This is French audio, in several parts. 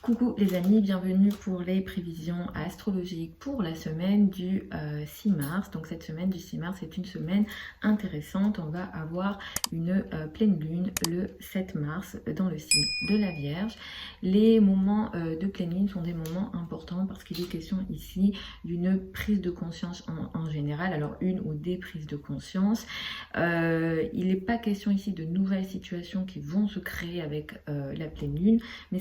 Coucou les amis, bienvenue pour les prévisions astrologiques pour la semaine du 6 mars. Donc cette semaine du 6 mars est une semaine intéressante. On va avoir une pleine lune le 7 mars dans le signe de la Vierge. Les moments de pleine lune sont des moments importants parce qu'il est question ici d'une prise de conscience en général. Alors une ou des prises de conscience. Il n'est pas question ici de nouvelles situations qui vont se créer avec la pleine lune, mais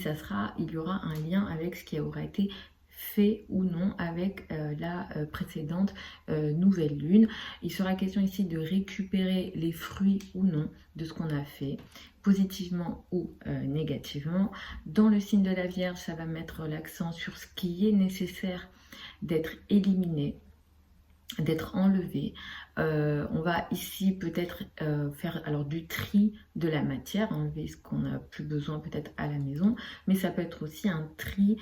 il y aura un lien avec ce qui aura été fait ou non avec la précédente nouvelle lune. Il sera question ici de récupérer les fruits ou non de ce qu'on a fait, positivement ou négativement. Dans le signe de la Vierge, ça va mettre l'accent sur ce qui est nécessaire d'être éliminé, d'être enlevé. On va ici peut-être faire alors du tri de la matière, enlever ce qu'on n'a plus besoin peut-être à la maison, mais ça peut être aussi un tri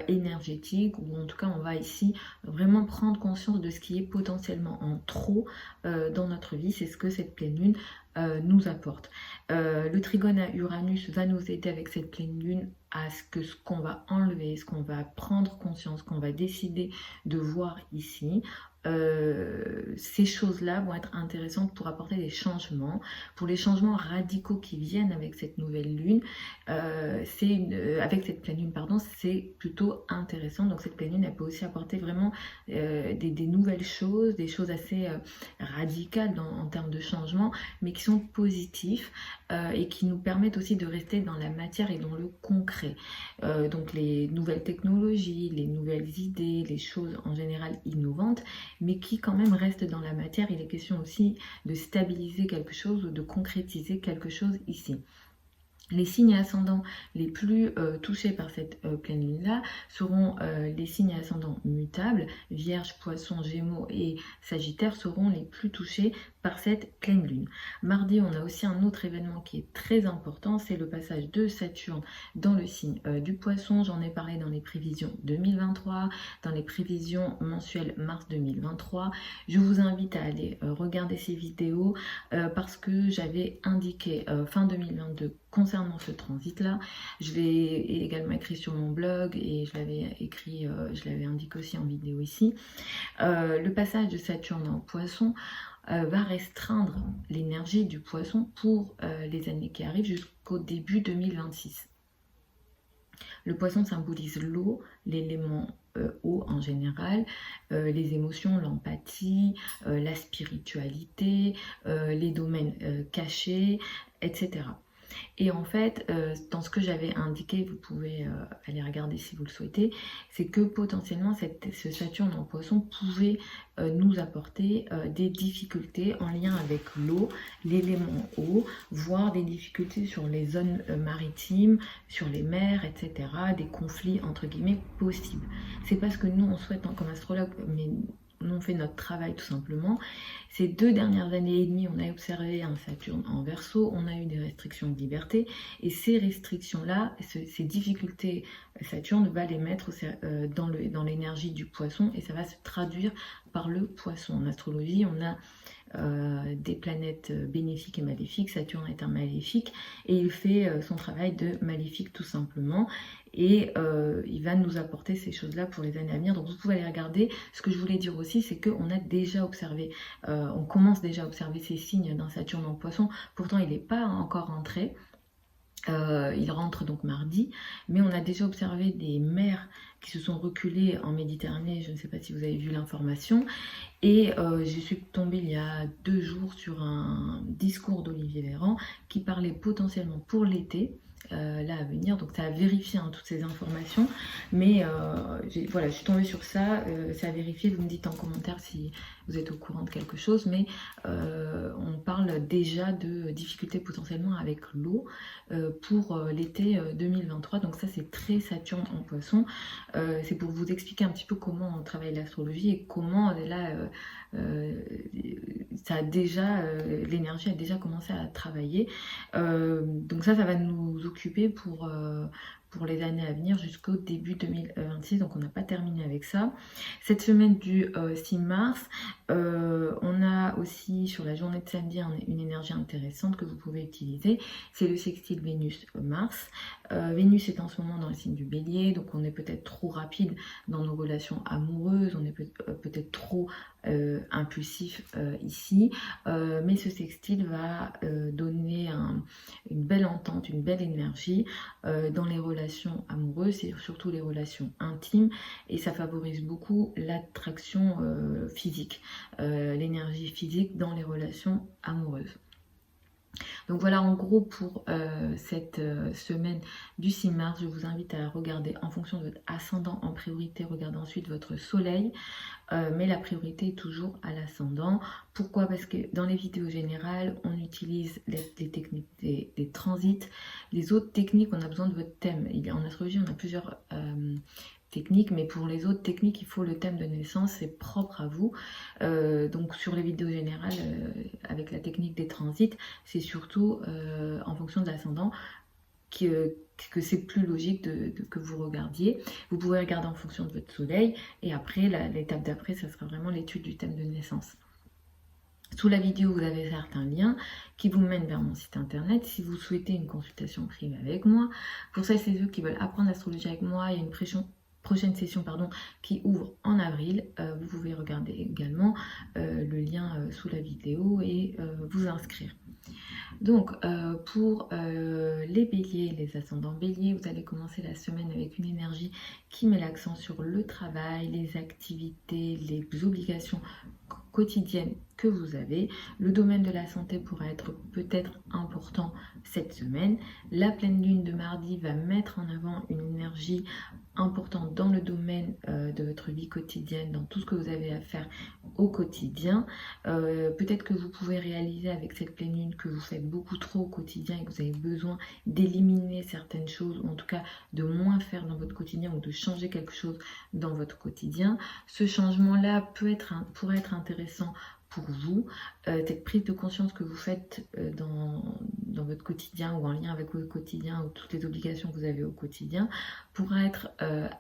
énergétique, ou en tout cas on va ici vraiment prendre conscience de ce qui est potentiellement en trop dans notre vie. C'est ce que cette pleine lune nous apporte. Le trigone à Uranus va nous aider avec cette pleine lune à ce qu'on va enlever, ce qu'on va prendre conscience, qu'on va décider de voir ici. Ces choses-là vont être intéressantes pour apporter des changements, pour les changements radicaux qui viennent avec cette nouvelle lune. Avec cette pleine lune, pardon, c'est plutôt intéressant. Donc cette pleine lune, elle peut aussi apporter vraiment des nouvelles choses, des choses assez radicales en termes de changement, mais qui sont positifs et qui nous permettent aussi de rester dans la matière et dans le concret. Donc les nouvelles technologies, les nouvelles idées, les choses en général innovantes, mais qui quand même restent dans la matière. Il est question aussi de stabiliser quelque chose ou de concrétiser quelque chose ici. Les signes ascendants les plus touchés par cette pleine lune-là seront les signes ascendants mutables. Vierge, Poisson, Gémeaux et Sagittaire seront les plus touchés par cette pleine lune. Mardi, on a aussi un autre événement qui est très important, c'est le passage de Saturne dans le signe du Poisson. J'en ai parlé dans les prévisions 2023, dans les prévisions mensuelles mars 2023. Je vous invite à aller regarder ces vidéos parce que j'avais indiqué fin 2022 concernant ce transit-là. Je l'ai également écrit sur mon blog et je l'avais indiqué aussi en vidéo ici. Le passage de Saturne en Poisson va restreindre l'énergie du Poisson pour les années qui arrivent jusqu'au début 2026. Le Poisson symbolise l'eau, l'élément eau en général, les émotions, l'empathie, la spiritualité, les domaines cachés, etc. Et en fait, dans ce que j'avais indiqué, vous pouvez aller regarder si vous le souhaitez, c'est que potentiellement ce Saturne en Poisson pouvait nous apporter des difficultés en lien avec l'eau, l'élément eau, voire des difficultés sur les zones maritimes, sur les mers, etc., des conflits entre guillemets possibles. C'est parce que nous on souhaite comme astrologue, mais nous on fait notre travail tout simplement. Ces 2 dernières années et demie, on a observé un Saturne en Verseau, on a eu des restrictions de liberté, et ces restrictions-là, ces difficultés, Saturne va les mettre dans l'énergie du Poisson, et ça va se traduire par le Poisson. En astrologie, on a des planètes bénéfiques et maléfiques. Saturne est un maléfique et il fait son travail de maléfique tout simplement, et il va nous apporter ces choses-là pour les années à venir. Donc vous pouvez aller regarder. Ce que je voulais dire aussi, c'est qu'on a déjà observé, on commence déjà à observer ces signes d'un Saturne en Poisson. Pourtant il n'est pas encore rentré. Il rentre donc mardi, mais on a déjà observé des mers qui se sont reculées en Méditerranée. Je ne sais pas si vous avez vu l'information, et je suis tombée il y a 2 jours sur un discours d'Olivier Véran qui parlait potentiellement pour l'été là à venir. Donc ça a vérifié toutes ces informations, mais voilà, je suis tombée sur ça, c'est à vérifier. Vous me dites en commentaire si vous êtes au courant de quelque chose, mais on parle déjà de difficultés potentiellement avec l'eau pour l'été 2023. Donc ça, c'est très Saturne en Poisson. C'est pour vous expliquer un petit peu comment on travaille l'astrologie et comment là l'énergie a déjà commencé à travailler. Donc ça va nous occuper pour les années à venir jusqu'au début 2026, donc on n'a pas terminé avec ça. Cette semaine du 6 mars, on a aussi sur la journée de samedi une énergie intéressante que vous pouvez utiliser, c'est le sextile Vénus-Mars. Vénus est en ce moment dans le signe du Bélier, donc on est peut-être trop rapide dans nos relations amoureuses, on est peut-être trop impulsif ici, mais ce sextile va donner une belle entente, une belle énergie dans les relations amoureuses et surtout les relations intimes, et ça favorise beaucoup l'attraction physique, l'énergie physique dans les relations amoureuses. Donc voilà en gros pour cette semaine du 6 mars. Je vous invite à regarder en fonction de votre ascendant en priorité, regardez ensuite votre soleil, mais la priorité est toujours à l'ascendant. Pourquoi? Parce que dans les vidéos générales, on utilise les techniques des transits. Les autres techniques, on a besoin de votre thème. En astrologie, on a plusieurs techniques, mais pour les autres techniques, il faut le thème de naissance, c'est propre à vous. Donc sur les vidéos générales, avec la technique des transits, c'est surtout en fonction de l'ascendant que c'est plus logique que vous regardiez. Vous pouvez regarder en fonction de votre soleil, et après, l'étape d'après, ça sera vraiment l'étude du thème de naissance. Sous la vidéo, vous avez certains liens qui vous mènent vers mon site internet si vous souhaitez une consultation privée avec moi. Pour celles et ceux qui veulent apprendre l'astrologie avec moi, il y a une prochaine session qui ouvre en avril. Vous pouvez regarder également le lien sous la vidéo et vous inscrire. Donc pour les béliers, les ascendants béliers, vous allez commencer la semaine avec une énergie qui met l'accent sur le travail, les activités, les obligations quotidiennes que vous avez. Le domaine de la santé pourra être peut-être important cette semaine. La pleine lune de mardi va mettre en avant une énergie importante dans le domaine de votre vie quotidienne, dans tout ce que vous avez à faire au quotidien. Peut-être que vous pouvez réaliser avec cette pleine lune que vous faites beaucoup trop au quotidien et que vous avez besoin d'éliminer certaines choses, ou en tout cas de moins faire dans votre quotidien, ou de changer quelque chose dans votre quotidien. Ce changement-là pourrait être intéressant pour vous. Cette prise de conscience que vous faites dans votre quotidien, ou en lien avec votre quotidien, ou toutes les obligations que vous avez au quotidien, pourra être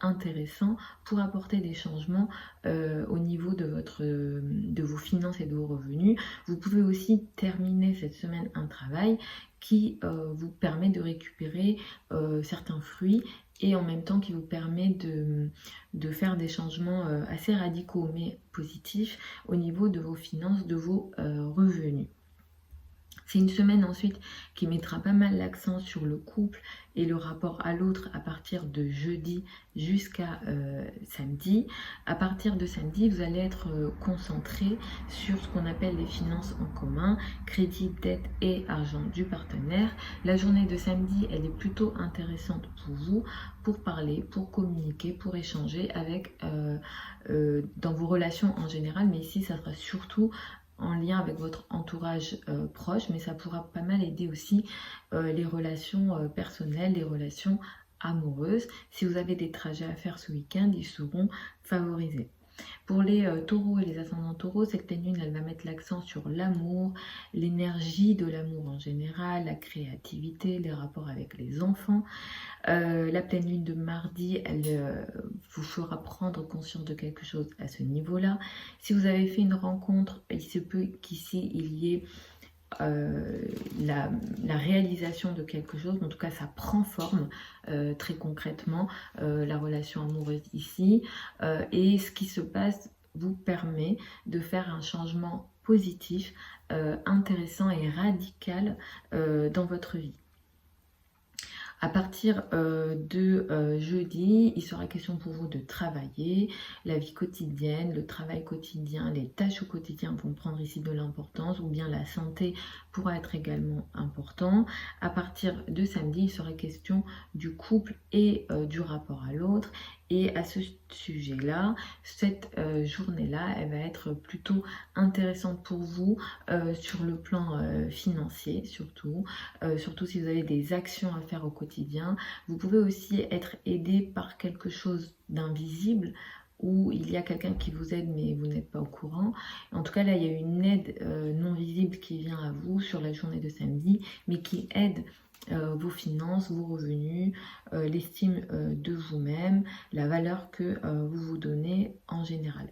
intéressant pour apporter des changements au niveau de vos finances et de vos revenus. Vous pouvez aussi terminer cette semaine un travail qui vous permet de récupérer certains fruits, et en même temps qui vous permet de faire des changements assez radicaux mais positifs au niveau de vos finances, de vos revenus. C'est une semaine ensuite qui mettra pas mal l'accent sur le couple et le rapport à l'autre à partir de jeudi jusqu'à samedi. À partir de samedi, vous allez être concentré sur ce qu'on appelle les finances en commun, crédit, dette et argent du partenaire. La journée de samedi, elle est plutôt intéressante pour vous, pour parler, pour communiquer, pour échanger avec dans vos relations en général, mais ici, ça sera surtout en lien avec votre entourage proche, mais ça pourra pas mal aider aussi les relations personnelles, les relations amoureuses. Si vous avez des trajets à faire ce week-end, ils seront favorisés. Pour les taureaux et les ascendants taureaux, cette pleine lune, elle va mettre l'accent sur l'amour, l'énergie de l'amour en général, la créativité, les rapports avec les enfants. La pleine lune de mardi, elle vous fera prendre conscience de quelque chose à ce niveau-là. Si vous avez fait une rencontre, il se peut qu'ici, il y ait la réalisation de quelque chose. En tout cas, ça prend forme très concrètement, la relation amoureuse ici, et ce qui se passe vous permet de faire un changement positif, intéressant et radical dans votre vie. À partir de jeudi, il sera question pour vous de travailler, la vie quotidienne, le travail quotidien, les tâches au quotidien vont prendre ici de l'importance, ou bien la santé pourra être également important. À partir de samedi, il sera question du couple et du rapport à l'autre. Et à ce sujet-là, cette journée-là, elle va être plutôt intéressante pour vous sur le plan financier, surtout si vous avez des actions à faire au quotidien. Vous pouvez aussi être aidé par quelque chose d'invisible ou il y a quelqu'un qui vous aide mais vous n'êtes pas au courant. En tout cas là il y a une aide non visible qui vient à vous sur la journée de samedi, mais qui aide vos finances, vos revenus, l'estime de vous-même, la valeur que vous vous donnez en général.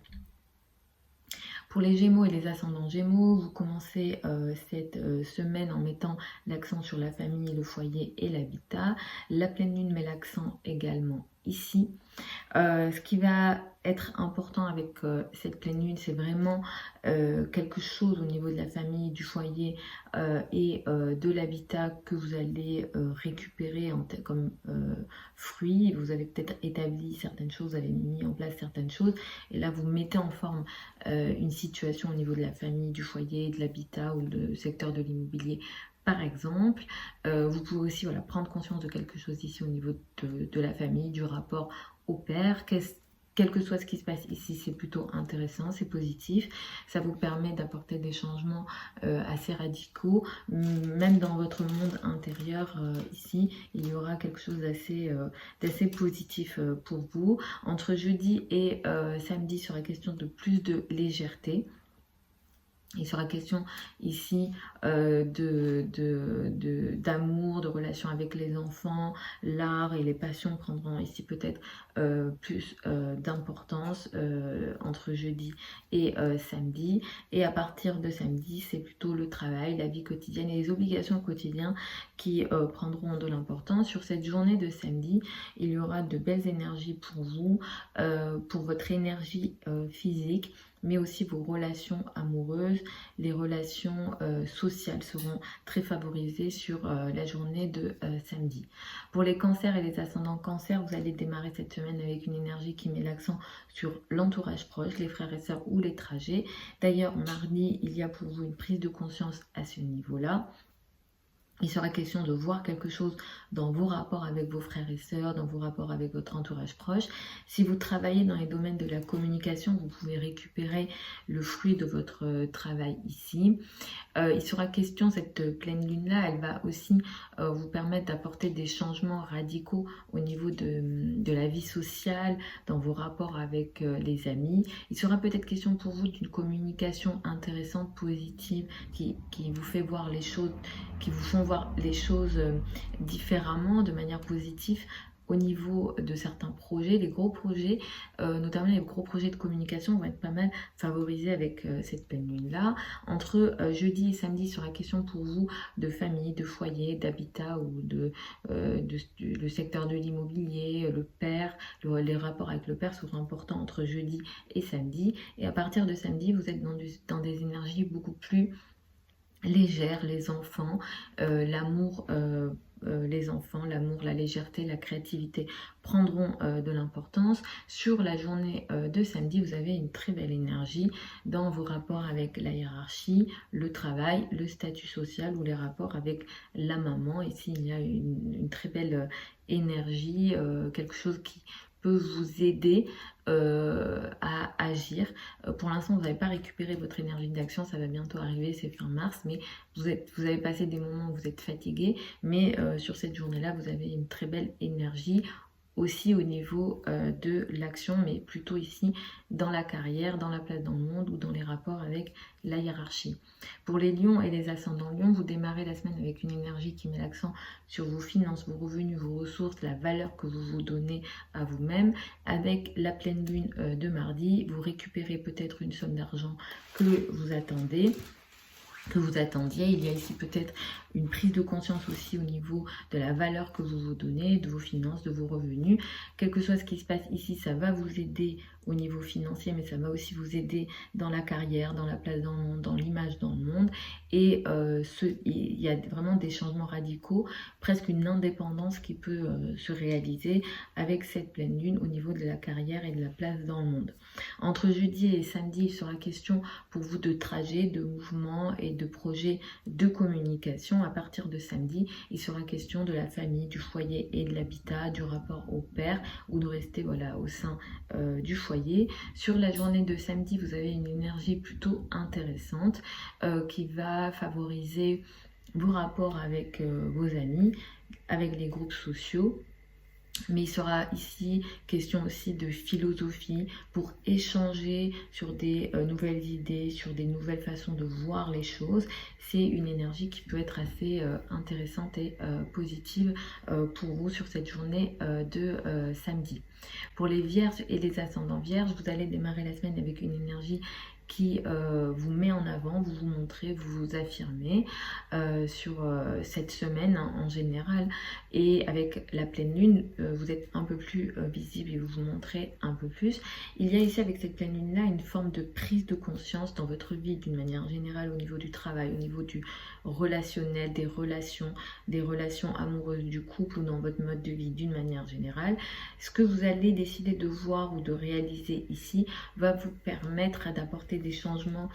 Pour les Gémeaux et les ascendants Gémeaux, vous commencez cette semaine en mettant l'accent sur la famille, le foyer et l'habitat. La pleine lune met l'accent également ici. Ce qui va être important avec cette pleine lune, c'est vraiment quelque chose au niveau de la famille, du foyer et de l'habitat que vous allez récupérer comme fruit. Vous avez peut-être établi certaines choses, vous avez mis en place certaines choses, et là vous mettez en forme une situation au niveau de la famille, du foyer, de l'habitat ou du secteur de l'immobilier. Par exemple, vous pouvez aussi prendre conscience de quelque chose ici au niveau de la famille, du rapport au père. Quel que soit ce qui se passe ici, c'est plutôt intéressant, c'est positif. Ça vous permet d'apporter des changements assez radicaux. Même dans votre monde intérieur, ici, il y aura quelque chose d'assez positif pour vous. Entre jeudi et samedi, il sera question de plus de légèreté. Il sera question ici d'amour, de relations avec les enfants. L'art et les passions prendront ici peut-être plus d'importance entre jeudi et samedi. Et à partir de samedi, c'est plutôt le travail, la vie quotidienne et les obligations quotidiennes qui prendront de l'importance. Sur cette journée de samedi, il y aura de belles énergies pour vous, pour votre énergie physique, mais aussi vos relations amoureuses, les relations sociales seront très favorisées sur la journée de samedi. Pour les cancers et les ascendants cancers, vous allez démarrer cette semaine avec une énergie qui met l'accent sur l'entourage proche, les frères et sœurs ou les trajets. D'ailleurs, mardi, il y a pour vous une prise de conscience à ce niveau-là. Il sera question de voir quelque chose dans vos rapports avec vos frères et sœurs, dans vos rapports avec votre entourage proche. Si vous travaillez dans les domaines de la communication, vous pouvez récupérer le fruit de votre travail ici. Il sera question, cette pleine lune-là, elle va aussi vous permettre d'apporter des changements radicaux au niveau de la vie sociale, dans vos rapports avec les amis. Il sera peut-être question pour vous d'une communication intéressante, positive, qui vous fait voir les choses, qui vous font voir les choses différemment, de manière positive. Au niveau de certains projets, les gros projets, notamment les gros projets de communication vont être pas mal favorisés avec cette pleine lune là. Entre jeudi et samedi, il sera question pour vous de famille, de foyer, d'habitat ou le secteur de l'immobilier, le père, les rapports avec le père seront importants entre jeudi et samedi. Et à partir de samedi, vous êtes dans des énergies beaucoup plus légères, les enfants, l'amour. Les enfants, l'amour, la légèreté, la créativité prendront de l'importance. Sur la journée de samedi, vous avez une très belle énergie dans vos rapports avec la hiérarchie, le travail, le statut social ou les rapports avec la maman. Ici, il y a une très belle énergie, quelque chose qui peut vous aider à agir. Pour l'instant, vous n'avez pas récupéré votre énergie d'action, ça va bientôt arriver, c'est fin mars, mais vous avez passé des moments où vous êtes fatigué, mais sur cette journée-là, vous avez une très belle énergie aussi au niveau de l'action, mais plutôt ici dans la carrière, dans la place dans le monde ou dans les rapports avec la hiérarchie. Pour les lions et les ascendants lions, vous démarrez la semaine avec une énergie qui met l'accent sur vos finances, vos revenus, vos ressources, la valeur que vous vous donnez à vous-même. Avec la pleine lune de mardi, vous récupérez peut-être une somme d'argent que vous attendiez. Il y a ici peut-être une prise de conscience aussi au niveau de la valeur que vous vous donnez, de vos finances, de vos revenus. Quel que soit ce qui se passe ici, ça va vous aider au niveau financier, mais ça va aussi vous aider dans la carrière, dans la place dans le monde, dans l'image dans le monde. Et il y a vraiment des changements radicaux, presque une indépendance qui peut se réaliser avec cette pleine lune au niveau de la carrière et de la place dans le monde. Entre jeudi et samedi, il sera question pour vous de trajets, de mouvements et de projets de communication. À partir de samedi, il sera question de la famille, du foyer et de l'habitat, du rapport au père ou de rester au sein du foyer. Sur la journée de samedi, vous avez une énergie plutôt intéressante qui va favoriser vos rapports avec vos amis, avec les groupes sociaux. Mais il sera ici question aussi de philosophie pour échanger sur des nouvelles idées, sur des nouvelles façons de voir les choses. C'est une énergie qui peut être assez intéressante et positive pour vous sur cette journée de samedi. Pour les vierges et les ascendants vierges, vous allez démarrer la semaine avec une énergie qui vous met en avant, vous vous montrez, vous vous affirmez sur cette semaine hein, en général. Et avec la pleine lune, vous êtes un peu plus visible et vous vous montrez un peu plus. Il y a ici avec cette pleine lune là une forme de prise de conscience dans votre vie d'une manière générale, au niveau du travail, au niveau du relationnel, des relations amoureuses, du couple ou dans votre mode de vie d'une manière générale. Ce que vous allez décider de voir ou de réaliser ici va vous permettre d'apporter des changements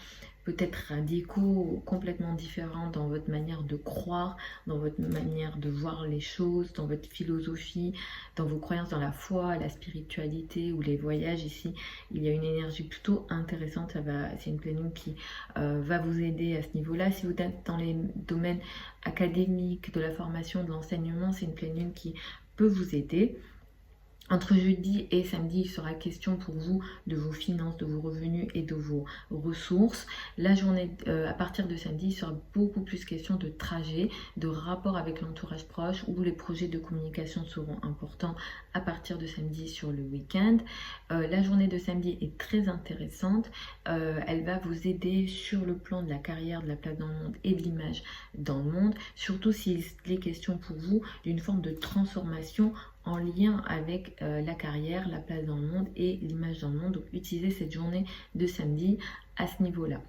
peut-être radicaux, complètement différents dans votre manière de croire, dans votre manière de voir les choses, dans votre philosophie, dans vos croyances dans la foi, la spiritualité ou les voyages. Ici, il y a une énergie plutôt intéressante. C'est une pleine lune qui va vous aider à ce niveau-là. Si vous êtes dans les domaines académiques, de la formation, de l'enseignement, c'est une pleine lune qui peut vous aider. Entre jeudi et samedi, il sera question pour vous de vos finances, de vos revenus et de vos ressources. La journée, à partir de samedi, il sera beaucoup plus question de trajet, de rapport avec l'entourage proche, où les projets de communication seront importants à partir de samedi sur le week-end. La journée de samedi est très intéressante. Elle va vous aider sur le plan de la carrière, de la place dans le monde et de l'image dans le monde, surtout s'il est question pour vous d'une forme de transformation en lien avec la carrière, la place dans le monde et l'image dans le monde. Donc utilisez cette journée de samedi à ce niveau-là.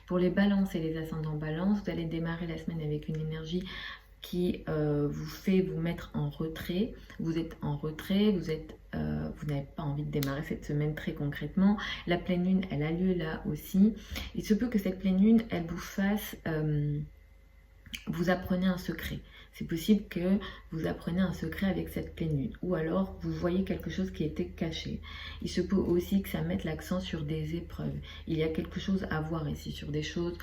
Pour les balances et les ascendants balance, vous allez démarrer la semaine avec une énergie qui vous fait vous mettre en retrait. Vous êtes en retrait, vous n'avez pas envie de démarrer cette semaine très concrètement. La pleine lune, elle a lieu là aussi. Il se peut que cette pleine lune, elle vous fasse... vous apprenez un secret. C'est possible que vous appreniez un secret avec cette pleine lune. Ou alors, vous voyez quelque chose qui était caché. Il se peut aussi que ça mette l'accent sur des épreuves. Il y a quelque chose à voir ici, sur des choses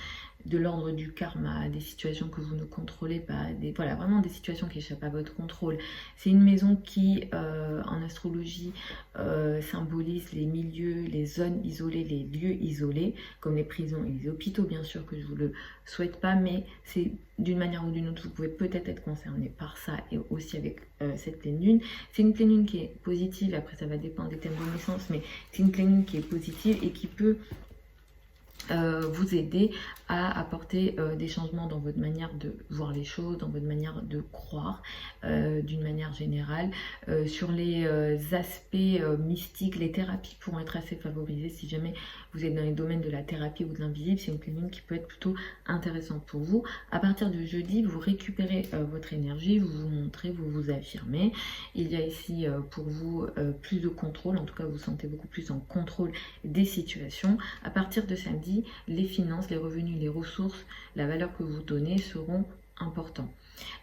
de l'ordre du karma, des situations que vous ne contrôlez pas, voilà, vraiment des situations qui échappent à votre contrôle. C'est une maison qui, en astrologie, symbolise les milieux, les zones isolées, les lieux isolés, comme les prisons et les hôpitaux, bien sûr que je ne vous le souhaite pas, mais c'est d'une manière ou d'une autre, vous pouvez peut-être être concerné par ça et aussi avec cette pleine lune. C'est une pleine lune qui est positive, après ça va dépendre des thèmes de naissance, mais c'est une pleine lune qui est positive et qui peut vous aider à apporter des changements dans votre manière de voir les choses, dans votre manière de croire d'une manière générale. Sur les aspects mystiques, les thérapies pourront être assez favorisées si jamais vous êtes dans les domaines de la thérapie ou de l'invisible. C'est une pleine lune qui peut être plutôt intéressante pour vous. À partir de jeudi, vous récupérez votre énergie, vous vous montrez, vous vous affirmez. Il y a ici pour vous plus de contrôle, en tout cas vous vous sentez beaucoup plus en contrôle des situations. À partir de samedi, les finances, les revenus, les ressources, la valeur que vous donnez seront importants.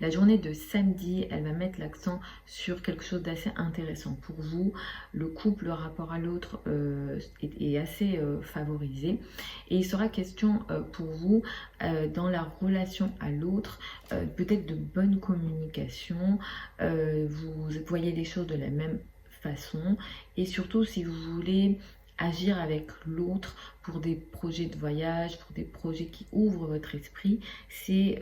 La journée de samedi, elle va mettre l'accent sur quelque chose d'assez intéressant pour vous. Le couple, le rapport à l'autre est assez favorisé. Et il sera question pour vous, dans la relation à l'autre, peut-être de bonne communication. Vous voyez les choses de la même façon. Et surtout, si vous voulez agir avec l'autre pour des projets de voyage, pour des projets qui ouvrent votre esprit, c'est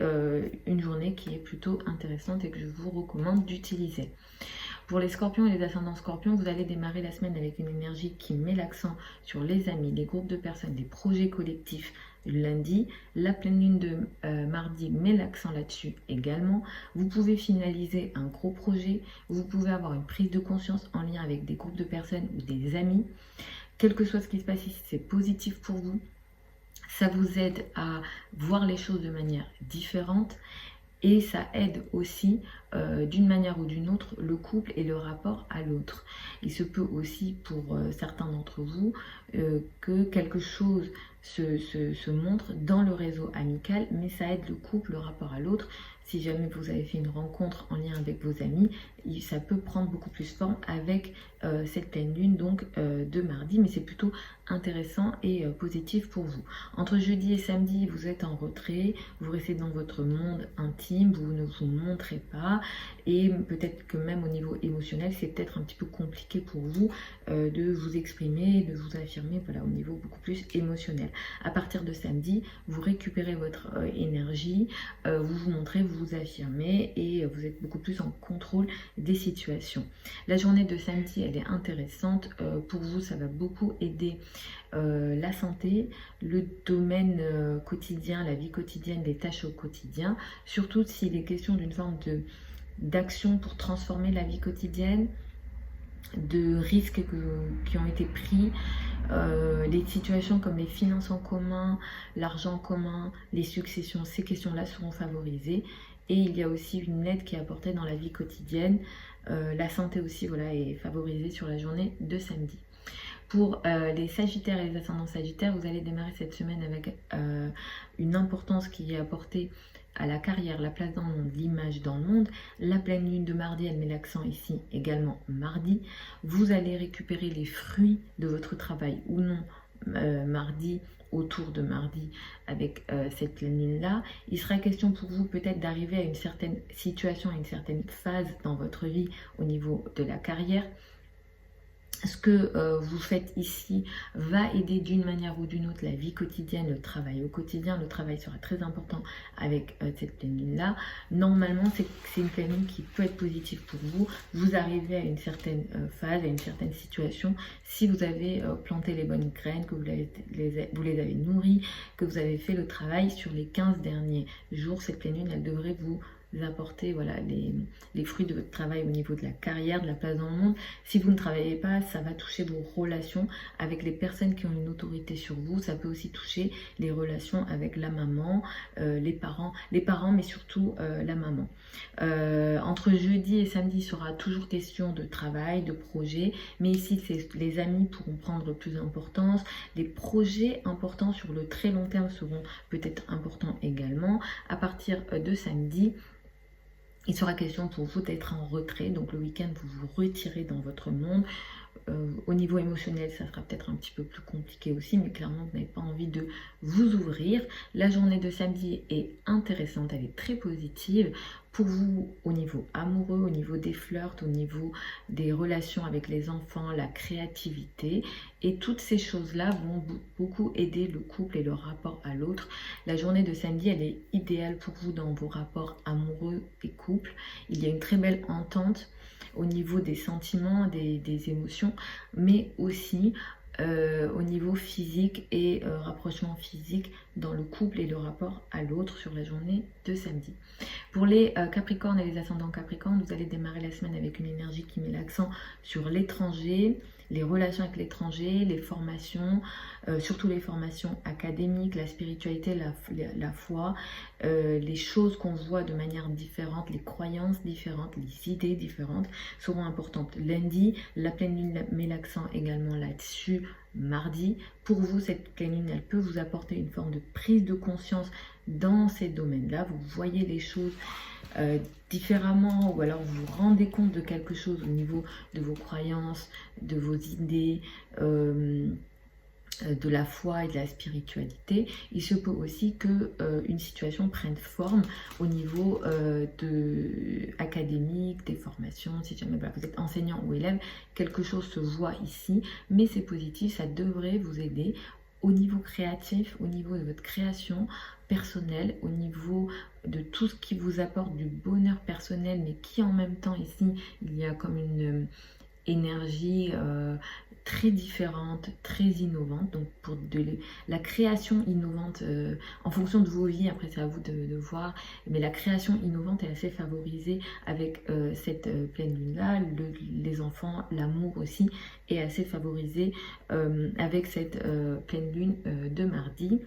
une journée qui est plutôt intéressante et que je vous recommande d'utiliser. Pour les scorpions et les ascendants scorpions, vous allez démarrer la semaine avec une énergie qui met l'accent sur les amis, les groupes de personnes, les projets collectifs. Lundi, la pleine lune de mardi met l'accent là-dessus également. Vous pouvez finaliser un gros projet, vous pouvez avoir une prise de conscience en lien avec des groupes de personnes ou des amis. Quel que soit ce qui se passe ici, c'est positif pour vous. Ça vous aide à voir les choses de manière différente et ça aide aussi d'une manière ou d'une autre le couple et le rapport à l'autre. Il se peut aussi pour certains d'entre vous que quelque chose se montre dans le réseau amical, mais ça aide le couple, le rapport à l'autre. Si jamais vous avez fait une rencontre en lien avec vos amis, ça peut prendre beaucoup plus forme avec cette pleine lune donc de mardi, mais c'est plutôt intéressant et positif pour vous. Entre jeudi et samedi, vous êtes en retrait, vous restez dans votre monde intime, vous ne vous montrez pas, et peut-être que même au niveau émotionnel, c'est peut-être un petit peu compliqué pour vous de vous exprimer, de vous affirmer, voilà, au niveau beaucoup plus émotionnel. À partir de samedi, vous récupérez votre énergie, vous vous montrez, vous vous affirmez et vous êtes beaucoup plus en contrôle des situations. La journée de samedi, elle est intéressante. Pour vous, ça va beaucoup aider la santé, le domaine quotidien, la vie quotidienne, les tâches au quotidien, surtout s'il est question d'une forme d'action pour transformer la vie quotidienne, de risques qui ont été pris, les situations comme les finances en commun, l'argent en commun, les successions, ces questions-là seront favorisées. Et il y a aussi une aide qui est apportée dans la vie quotidienne. La santé aussi, voilà, est favorisée sur la journée de samedi. Pour les sagittaires et les ascendants sagittaires, vous allez démarrer cette semaine avec une importance qui est apportée à la carrière, la place dans le monde, l'image dans le monde. La pleine lune de mardi, elle met l'accent ici également mardi. Vous allez récupérer les fruits de votre travail ou non mardi, autour de mardi avec cette pleine lune là. Il sera question pour vous peut-être d'arriver à une certaine situation, à une certaine phase dans votre vie au niveau de la carrière. Ce que vous faites ici va aider d'une manière ou d'une autre la vie quotidienne, le travail au quotidien. Le travail sera très important avec cette pleine lune-là. Normalement, c'est une pleine lune qui peut être positive pour vous. Vous arrivez à une certaine phase, à une certaine situation. Si vous avez planté les bonnes graines, que vous les avez nourries, que vous avez fait le travail sur les 15 derniers jours, cette pleine lune, elle devrait vous apporter, voilà, les fruits de votre travail au niveau de la carrière, de la place dans le monde. Si vous ne travaillez pas, ça va toucher vos relations avec les personnes qui ont une autorité sur vous. Ça peut aussi toucher les relations avec la maman, les parents, mais surtout la maman. Entre jeudi et samedi, il sera toujours question de travail, de projet, mais ici, les amis pourront prendre plus d'importance. Les projets importants sur le très long terme seront peut-être importants également. À partir de samedi, il sera question pour vous d'être en retrait, donc le week-end vous vous retirez dans votre monde. Au niveau émotionnel, ça sera peut-être un petit peu plus compliqué aussi, mais clairement vous n'avez pas envie de vous ouvrir. La journée de samedi est intéressante, elle est très positive pour vous au niveau amoureux, au niveau des flirts, au niveau des relations avec les enfants, la créativité. Et toutes ces choses-là vont beaucoup aider le couple et le rapport à l'autre. La journée de samedi, elle est idéale pour vous dans vos rapports amoureux et couple. Il y a une très belle entente au niveau des sentiments, des émotions, mais aussi au niveau physique et rapprochement physique dans le couple et le rapport à l'autre sur la journée de samedi. Pour les Capricornes et les ascendants Capricornes, vous allez démarrer la semaine avec une énergie qui met l'accent sur l'étranger, les relations avec l'étranger, les formations, surtout les formations académiques, la spiritualité, la foi, les choses qu'on voit de manière différente, les croyances différentes, les idées différentes seront importantes. Lundi, la pleine lune met l'accent également là-dessus. Mardi, pour vous, cette pleine lune, elle peut vous apporter une forme de prise de conscience dans ces domaines-là. Vous voyez les choses différemment, ou alors vous vous rendez compte de quelque chose au niveau de vos croyances, de vos idées, de la foi et de la spiritualité. Il se peut aussi que une situation prenne forme au niveau académique, des formations. Si jamais vous êtes enseignant ou élève, quelque chose se voit ici, mais c'est positif, ça devrait vous aider au niveau créatif, au niveau de votre création personnelle, au niveau de tout ce qui vous apporte du bonheur personnel, mais qui en même temps ici, il y a comme une énergie très différente, très innovante. Donc pour la création innovante, en fonction de vos vies, après c'est à vous de voir, mais la création innovante est assez favorisée avec cette pleine lune là. Les enfants, l'amour aussi est assez favorisé avec cette pleine lune de mardi.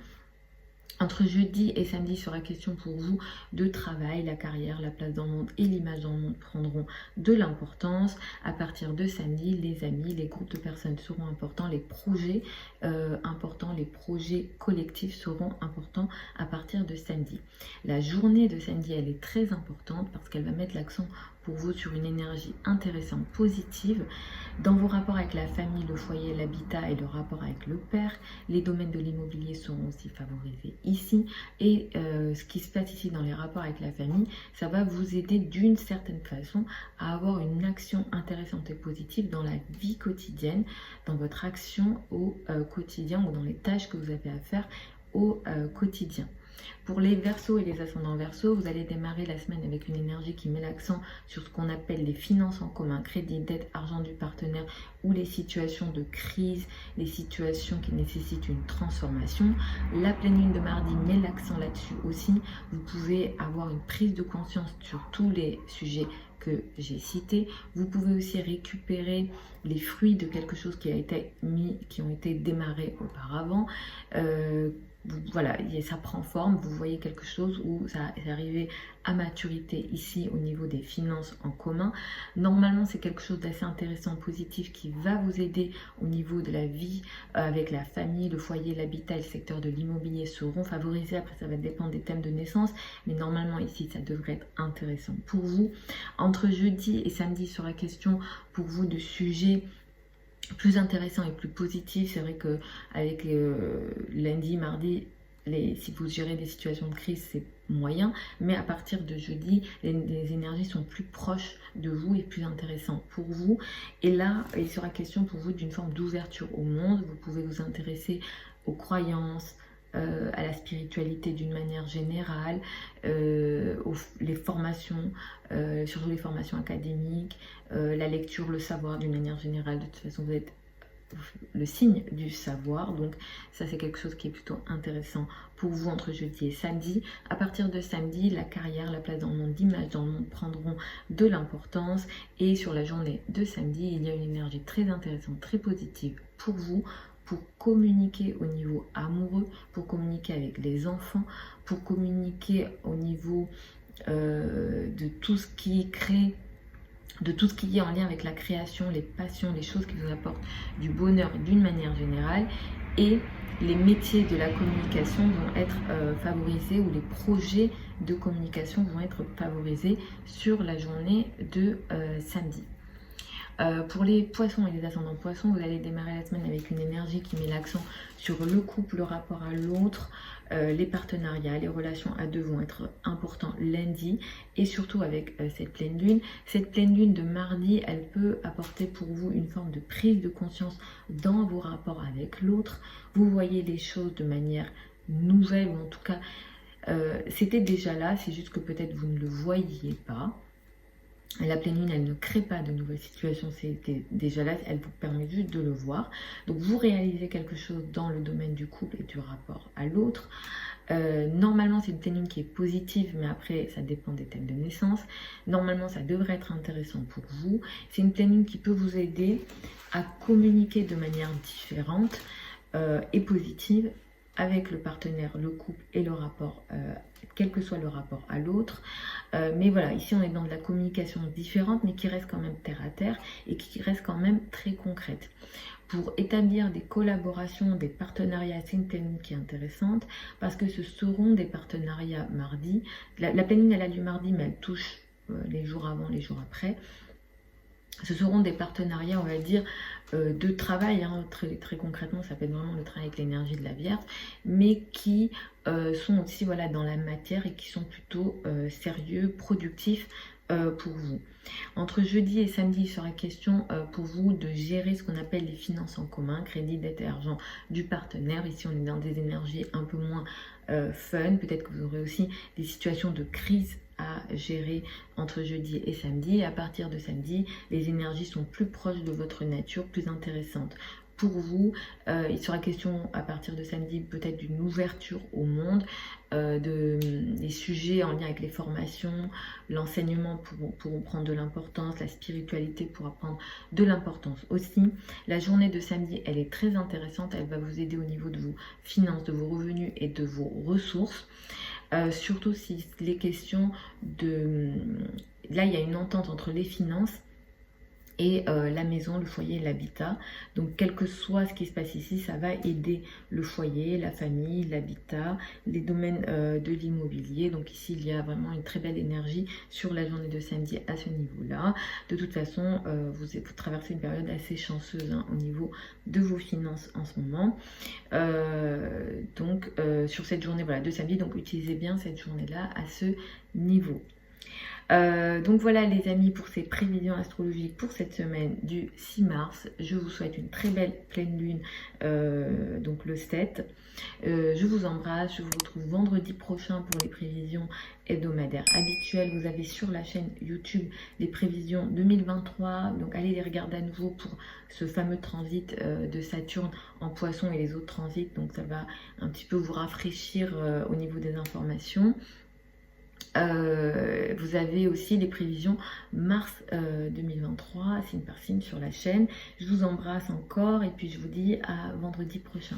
Entre jeudi et samedi sera question pour vous de travail, la carrière, la place dans le monde et l'image dans le monde prendront de l'importance. À partir de samedi, les amis, les groupes de personnes seront importants, les projets importants, les projets collectifs seront importants à partir de samedi. La journée de samedi, elle est très importante parce qu'elle va mettre l'accent pour vous sur une énergie intéressante, positive. Dans vos rapports avec la famille, le foyer, l'habitat et le rapport avec le père, les domaines de l'immobilier seront aussi favorisés ici. Et ce qui se passe ici dans les rapports avec la famille, ça va vous aider d'une certaine façon à avoir une action intéressante et positive dans la vie quotidienne, dans votre action au quotidien ou dans les tâches que vous avez à faire au quotidien. Pour les Verseaux et les ascendants Verseaux, vous allez démarrer la semaine avec une énergie qui met l'accent sur ce qu'on appelle les finances en commun, crédit, dette, argent du partenaire ou les situations de crise, les situations qui nécessitent une transformation. La pleine lune de mardi met l'accent là-dessus aussi. Vous pouvez avoir une prise de conscience sur tous les sujets que j'ai cités. Vous pouvez aussi récupérer les fruits de quelque chose qui a été mis, qui ont été démarrés auparavant. Voilà, ça prend forme, vous voyez quelque chose où ça est arrivé à maturité ici au niveau des finances en commun. Normalement, c'est quelque chose d'assez intéressant, positif, qui va vous aider au niveau de la vie avec la famille, le foyer, l'habitat et le secteur de l'immobilier seront favorisés. Après, ça va dépendre des thèmes de naissance, mais normalement ici, ça devrait être intéressant pour vous. Entre jeudi et samedi sera question pour vous de sujets plus intéressant et plus positif. C'est vrai que avec lundi, mardi, si vous gérez des situations de crise, c'est moyen, mais à partir de jeudi, les énergies sont plus proches de vous et plus intéressantes pour vous. Et là, il sera question pour vous d'une forme d'ouverture au monde. Vous pouvez vous intéresser aux croyances, à la spiritualité d'une manière générale, les formations, surtout les formations académiques, la lecture, le savoir d'une manière générale. De toute façon, vous êtes le signe du savoir, donc ça c'est quelque chose qui est plutôt intéressant pour vous entre jeudi et samedi. À partir de samedi, la carrière, la place dans le monde, l'image dans le monde prendront de l'importance, et sur la journée de samedi, il y a une énergie très intéressante, très positive pour vous, pour communiquer au niveau amoureux, pour communiquer avec les enfants, pour communiquer au niveau de tout ce qui crée, de tout ce qui est en lien avec la création, les passions, les choses qui vous apportent du bonheur d'une manière générale. Et les métiers de la communication vont être favorisés, ou les projets de communication vont être favorisés sur la journée de samedi. Pour les poissons et les ascendants poissons, vous allez démarrer la semaine avec une énergie qui met l'accent sur le couple, le rapport à l'autre, les partenariats, les relations à deux vont être importants lundi, et surtout avec cette pleine lune. Cette pleine lune de mardi, elle peut apporter pour vous une forme de prise de conscience dans vos rapports avec l'autre. Vous voyez les choses de manière nouvelle, ou en tout cas, c'était déjà là, c'est juste que peut-être vous ne le voyiez pas. La pleine lune, elle ne crée pas de nouvelles situations, c'était déjà là, elle vous permet juste de le voir. Donc vous réalisez quelque chose dans le domaine du couple et du rapport à l'autre. Normalement, c'est une pleine lune qui est positive, mais après, ça dépend des thèmes de naissance. Normalement, ça devrait être intéressant pour vous. C'est une pleine lune qui peut vous aider à communiquer de manière différente et positive avec le partenaire, le couple et le rapport, quel que soit le rapport à l'autre. Mais voilà, ici on est dans de la communication différente, mais qui reste quand même terre à terre et qui reste quand même très concrète. Pour établir des collaborations, des partenariats, c'est une pleine lune qui est intéressante parce que ce seront des partenariats mardi. La pleine lune, elle a lieu mardi, mais elle touche les jours avant, les jours après. Ce seront des partenariats, on va dire, de travail, hein, très concrètement, ça peut être vraiment le travail avec l'énergie de la Vierge, mais qui sont aussi voilà, dans la matière et qui sont plutôt sérieux, productifs pour vous. Entre jeudi et samedi, il sera question pour vous de gérer ce qu'on appelle les finances en commun, crédit, dette et argent du partenaire. Ici, on est dans des énergies un peu moins fun. Peut-être que vous aurez aussi des situations de crise à gérer entre jeudi et samedi. Et à partir de samedi, les énergies sont plus proches de votre nature, plus intéressantes pour vous. Il sera question à partir de samedi peut-être d'une ouverture au monde, des sujets en lien avec les formations, l'enseignement pourront prendre de l'importance, la spiritualité pourra prendre de l'importance aussi. La journée de samedi, elle est très intéressante, elle va vous aider au niveau de vos finances, de vos revenus et de vos ressources. Surtout si les questions de... Là, il y a une entente entre les finances et la maison, le foyer, l'habitat. Donc quel que soit ce qui se passe ici, ça va aider le foyer, la famille, l'habitat, les domaines de l'immobilier. Donc ici, il y a vraiment une très belle énergie sur la journée de samedi à ce niveau-là. De toute façon, vous traversez une période assez chanceuse hein, au niveau de vos finances en ce moment. Donc sur cette journée voilà, de samedi, donc utilisez bien cette journée-là à ce niveau. Donc voilà les amis pour ces prévisions astrologiques pour cette semaine du 6 mars. Je vous souhaite une très belle pleine lune, donc le 7. Je vous embrasse, je vous retrouve vendredi prochain pour les prévisions hebdomadaires habituelles. Vous avez sur la chaîne YouTube les prévisions 2023, donc allez les regarder à nouveau pour ce fameux transit de Saturne en Poisson et les autres transits. Donc ça va un petit peu vous rafraîchir au niveau des informations. Vous avez aussi les prévisions mars 2023, signe par signe sur la chaîne. Je vous embrasse encore et puis je vous dis à vendredi prochain.